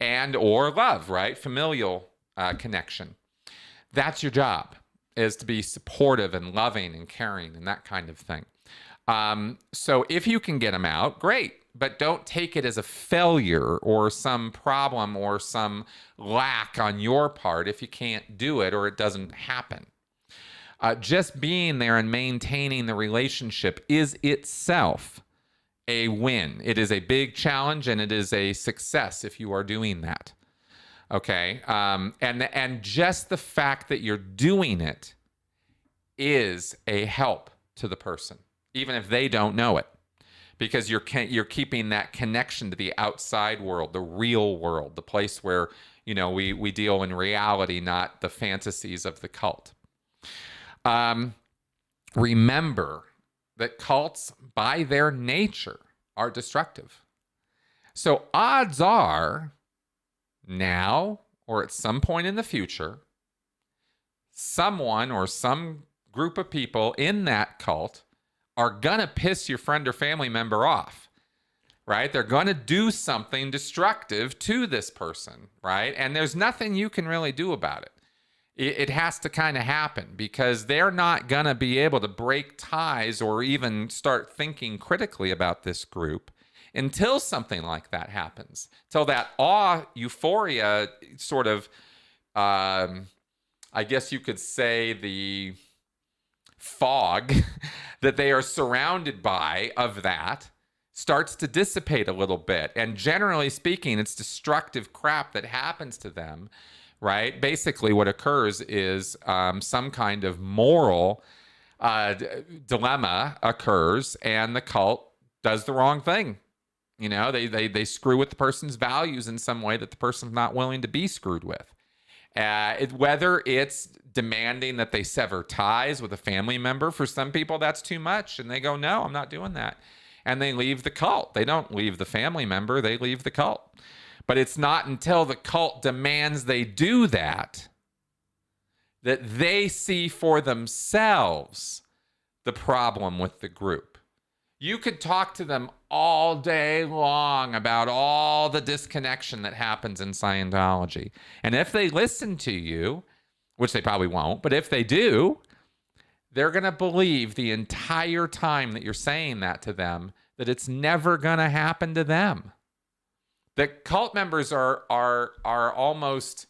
And or love, right? Familial connection. That's your job, is to be supportive and loving and caring and that kind of thing. So if you can get them out, great. But don't take it as a failure or some problem or some lack on your part if you can't do it or it doesn't happen. Just being there and maintaining the relationship is itself a win. It is a big challenge and it is a success if you are doing that. Okay? And just the fact that you're doing it is a help to the person, even if they don't know it. Because you're keeping that connection to the outside world, the real world, the place where, we deal in reality, not the fantasies of the cult. Remember that cults, by their nature, are destructive. So odds are, now or at some point in the future, someone or some group of people in that cult are gonna piss your friend or family member off, right? They're gonna do something destructive to this person, right? And there's nothing you can really do about it. It has to kind of happen because they're not gonna be able to break ties or even start thinking critically about this group until something like that happens. Till that awe, euphoria sort of, I guess you could say the fog that they are surrounded by of that starts to dissipate a little bit. And generally speaking, it's destructive crap that happens to them, right? Basically what occurs is some kind of moral dilemma occurs and the cult does the wrong thing. They screw with the person's values in some way that the person's not willing to be screwed with. Whether it's demanding that they sever ties with a family member, for some people that's too much and they go, no, I'm not doing that, and they leave the cult. They don't leave the family member, they leave the cult. But it's not until the cult demands they do that they see for themselves the problem with the group. You could talk to them all day long about all the disconnection that happens in Scientology. And if they listen to you, which they probably won't, but if they do, they're going to believe the entire time that you're saying that to them, that it's never going to happen to them. The cult members are almost,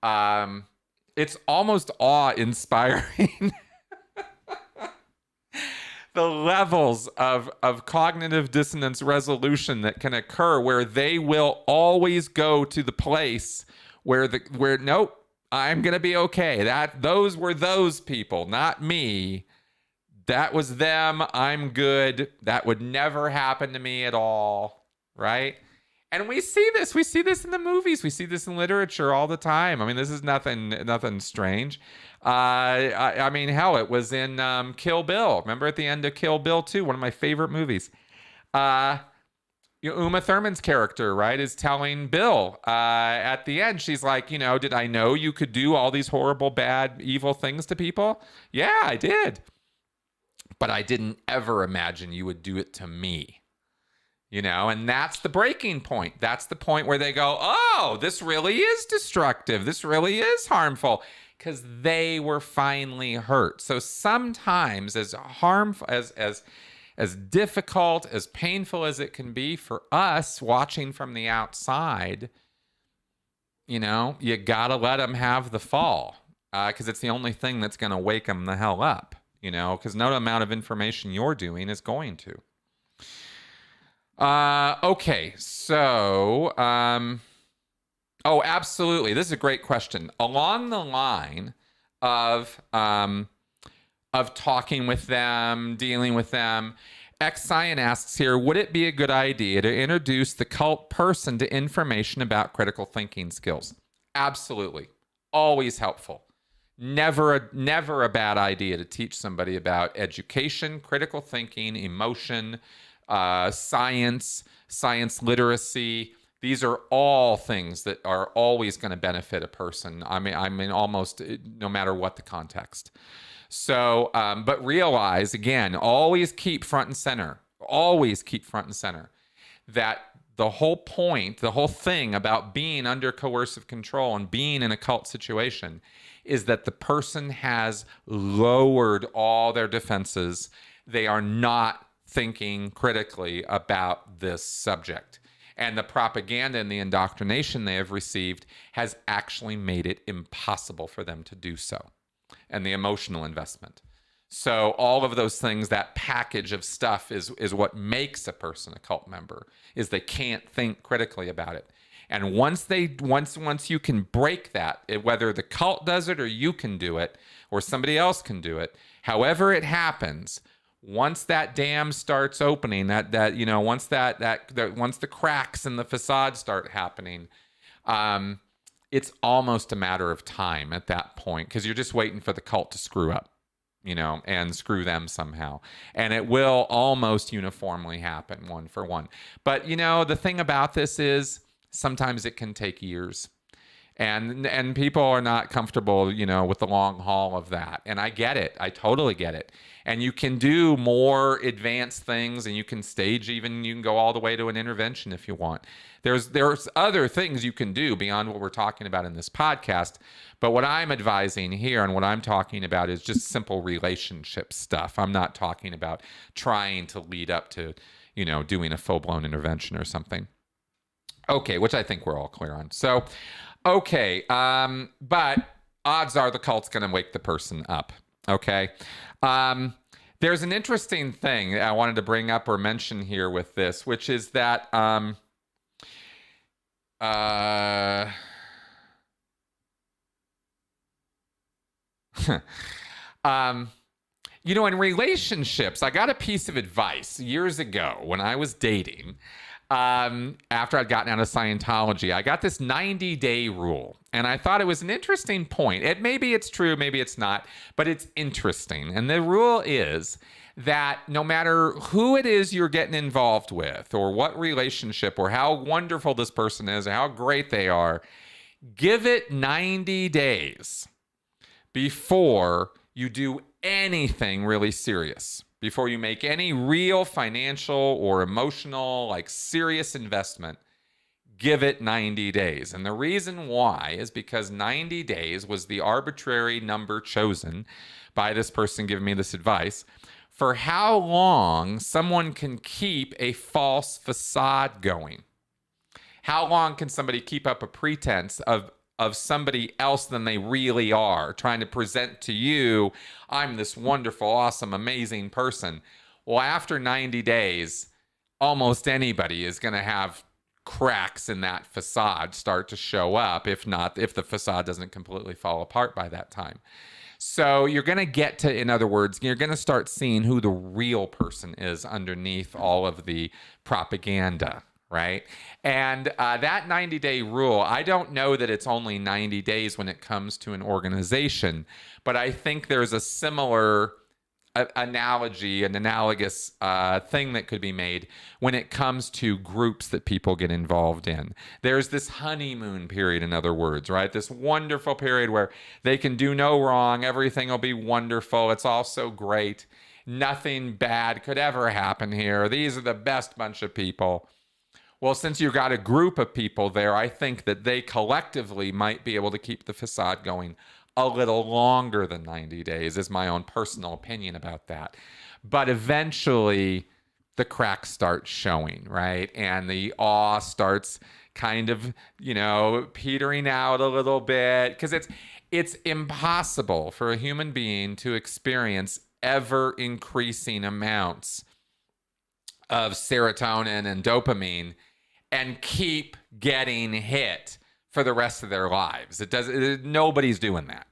it's almost awe-inspiring. The levels of cognitive dissonance resolution that can occur where they will always go to the place where nope, I'm going to be okay. Those were those people, not me. That was them. I'm good. That would never happen to me at all, right? And we see this. We see this in the movies. We see this in literature all the time. I mean, this is nothing strange. I mean, hell, it was in Kill Bill. Remember at the end of Kill Bill 2, one of my favorite movies. Uma Thurman's character, right, is telling Bill at the end, she's like, did I know you could do all these horrible, bad, evil things to people? Yeah, I did. But I didn't ever imagine you would do it to me. And that's the breaking point. That's the point where they go, oh, this really is destructive. This really is harmful. Because they were finally hurt. So sometimes, as harmful, as difficult, as painful as it can be for us watching from the outside, you gotta let them have the fall, because it's the only thing that's going to wake them the hell up. Because no amount of information you're doing is going to. Okay, so oh, absolutely. This is a great question. Along the line of talking with them, dealing with them, Xion asks here, would it be a good idea to introduce the cult person to information about critical thinking skills? Absolutely. Always helpful. Never a bad idea to teach somebody about education, critical thinking, emotion, science literacy. These are all things that are always going to benefit a person. I mean, almost no matter what the context. So, but realize again, always keep front and center. Always keep front and center that the whole point, the whole thing about being under coercive control and being in a cult situation is that the person has lowered all their defenses. They are not thinking critically about this subject. And the propaganda and the indoctrination they have received has actually made it impossible for them to do so. And the emotional investment. So all of those things, that package of stuff is what makes a person a cult member, is they can't think critically about it. And once you can break that, whether the cult does it or you can do it or somebody else can do it, however it happens, once that dam starts opening, once the cracks in the facade start happening, it's almost a matter of time at that point, because you're just waiting for the cult to screw up, and screw them somehow. And it will almost uniformly happen one for one. But, the thing about this is sometimes it can take years. And people are not comfortable, with the long haul of that. And I get it. I totally get it. And you can do more advanced things, and you can go all the way to an intervention if you want. There's other things you can do beyond what we're talking about in this podcast. But what I'm advising here and what I'm talking about is just simple relationship stuff. I'm not talking about trying to lead up to, doing a full-blown intervention or something. Okay, which I think we're all clear on. So, okay, but odds are the cult's going to wake the person up, okay? There's an interesting thing I wanted to bring up or mention here with this, which is that in relationships, I got a piece of advice years ago when I was dating. After I'd gotten out of Scientology, I got this 90-day rule, and I thought it was an interesting point. Maybe it's true, maybe it's not, but it's interesting. And the rule is that no matter who it is you're getting involved with, or what relationship, or how wonderful this person is, or how great they are, give it 90 days before you do anything really serious. Before you make any real financial or emotional, serious investment, give it 90 days. And the reason why is because 90 days was the arbitrary number chosen by this person giving me this advice for how long someone can keep a false facade going. How long can somebody keep up a pretense of somebody else than they really are, trying to present to you, I'm this wonderful, awesome, amazing person. Well, after 90 days, almost anybody is going to have cracks in that facade start to show up, if the facade doesn't completely fall apart by that time. So you're going to get to, in other words, you're going to start seeing who the real person is underneath all of the propaganda. Right? And that 90-day rule, I don't know that it's only 90 days when it comes to an organization, but I think there's a similar analogy, an analogous thing that could be made when it comes to groups that people get involved in. There's this honeymoon period, in other words, right? This wonderful period where they can do no wrong, everything will be wonderful, it's all so great, nothing bad could ever happen here, these are the best bunch of people. Well, since you've got a group of people there, I think that they collectively might be able to keep the facade going a little longer than 90 days, is my own personal opinion about that. But eventually, the cracks start showing, right? And the awe starts kind of, petering out a little bit. Because it's impossible for a human being to experience ever-increasing amounts of serotonin and dopamine and keep getting hit for the rest of their lives. Nobody's doing that,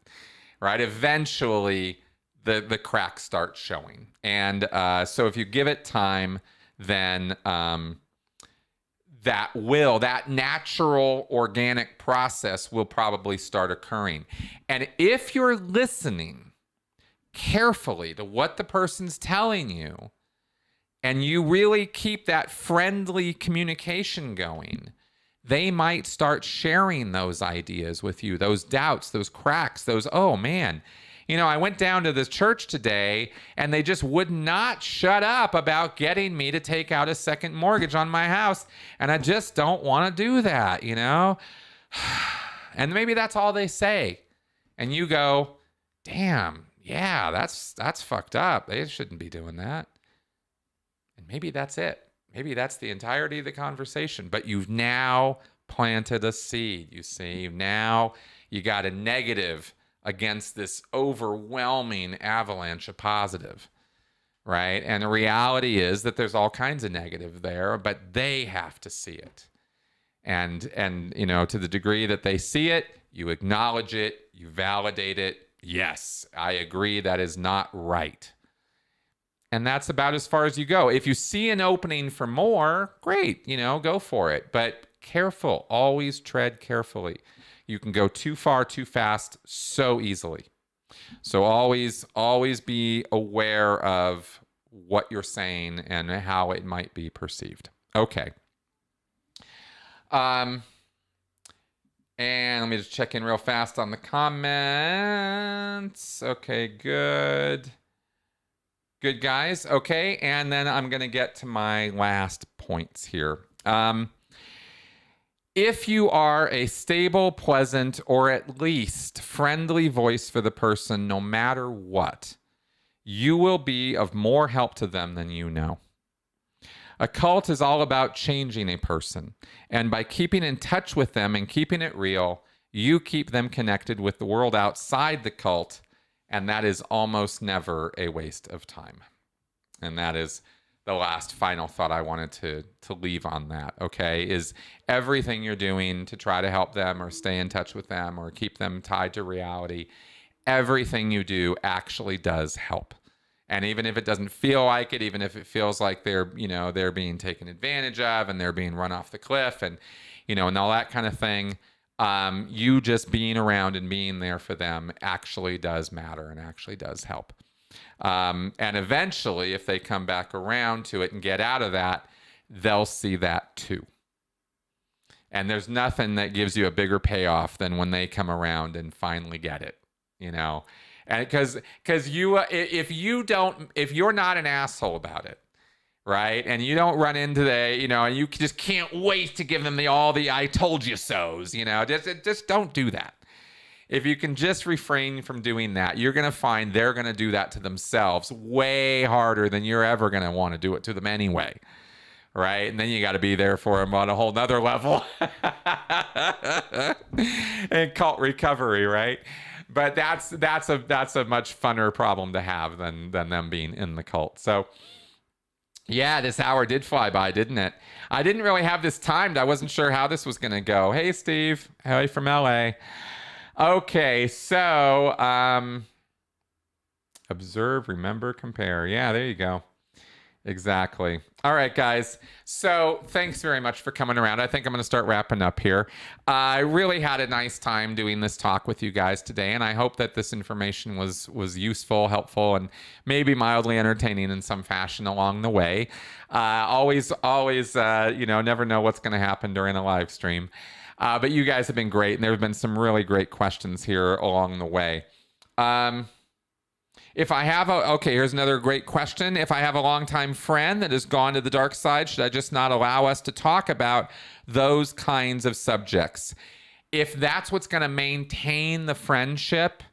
right? Eventually, the cracks start showing. And so if you give it time, then that natural organic process will probably start occurring. And if you're listening carefully to what the person's telling you, and you really keep that friendly communication going, they might start sharing those ideas with you, those doubts, those cracks, those, oh man, I went down to this church today and they just would not shut up about getting me to take out a second mortgage on my house. And I just don't want to do that, And maybe that's all they say. And you go, damn, yeah, that's fucked up. They shouldn't be doing that. And maybe that's it. Maybe that's the entirety of the conversation. But you've now planted a seed, you see. Now you got a negative against this overwhelming avalanche of positive, right? And the reality is that there's all kinds of negative there, but they have to see it. And to the degree that they see it, you acknowledge it, you validate it. Yes, I agree, that is not right. And that's about as far as you go. If you see an opening for more, great, go for it. But careful, always tread carefully. You can go too far, too fast, so easily. So always be aware of what you're saying and how it might be perceived. Okay. And let me just check in real fast on the comments. Okay, good. Good, guys. Okay, and then I'm going to get to my last points here. If you are a stable, pleasant, or at least friendly voice for the person, no matter what, you will be of more help to them than you know. A cult is all about changing a person, and by keeping in touch with them and keeping it real, you keep them connected with the world outside the cult, and that is almost never a waste of time. And that is the last final thought I wanted to leave on that, okay, is everything you're doing to try to help them or stay in touch with them or keep them tied to reality, everything you do actually does help. And even if it doesn't feel like it, even if it feels like they're being taken advantage of and they're being run off the cliff and, and all that kind of thing, you just being around and being there for them actually does matter and actually does help. And eventually, if they come back around to it and get out of that, they'll see that too. And there's nothing that gives you a bigger payoff than when they come around and finally get it, and because if you're not an asshole about it, right, and you don't run into and you just can't wait to give them all the I told you so's, just don't do that. If you can just refrain from doing that, you're going to find they're going to do that to themselves way harder than you're ever going to want to do it to them anyway. Right? And then you got to be there for them on a whole nother level. And cult recovery, right? But that's a much funner problem to have than them being in the cult. So yeah, this hour did fly by, didn't it? I didn't really have this timed. I wasn't sure how this was going to go. Hey, Steve. Hey, from LA. Okay, so observe, remember, compare. Yeah, there you go. Exactly. All right, guys. So thanks very much for coming around. I think I'm going to start wrapping up here. I really had a nice time doing this talk with you guys today, and I hope that this information was useful, helpful, and maybe mildly entertaining in some fashion along the way. Always, never know what's going to happen during a live stream. But you guys have been great, and there have been some really great questions here along the way. Here's another great question. If I have a longtime friend that has gone to the dark side, should I just not allow us to talk about those kinds of subjects? If that's what's going to maintain the friendship,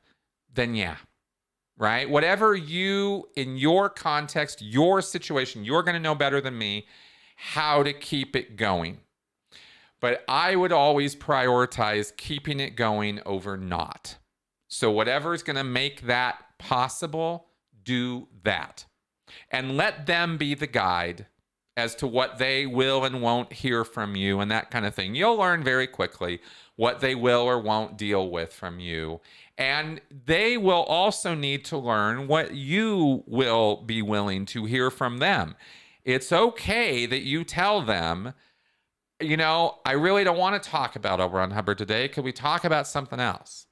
then yeah, right? Whatever you, in your context, your situation, you're going to know better than me how to keep it going. But I would always prioritize keeping it going over not. So whatever is going to make that possible, do that. And let them be the guide as to what they will and won't hear from you and that kind of thing. You'll learn very quickly what they will or won't deal with from you. And they will also need to learn what you will be willing to hear from them. It's okay that you tell them, you know, I really don't want to talk about L. Ron Hubbard today. Could we talk about something else?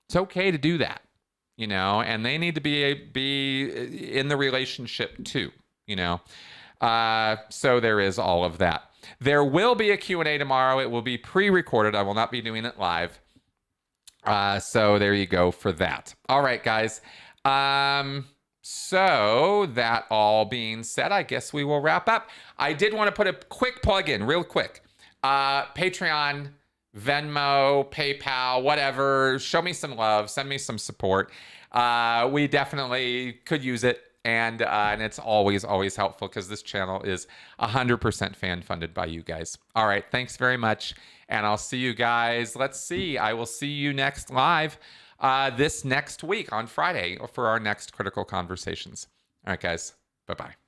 It's okay to do that, you know, and they need to be in the relationship too, you know. So there is all of that. There will be a Q&A tomorrow. It will be pre-recorded. I will not be doing it live. So there you go for that. All right, guys. So that all being said, I guess we will wrap up. I did want to put a quick plug in real quick. Patreon, Venmo, PayPal, whatever. Show me some love. Send me some support. We definitely could use it. And it's always, always helpful because this channel is 100% fan funded by you guys. All right. Thanks very much. And I'll see you guys. Let's see. I will see you next live this next week on Friday for our next Critical Conversations. All right, guys. Bye-bye.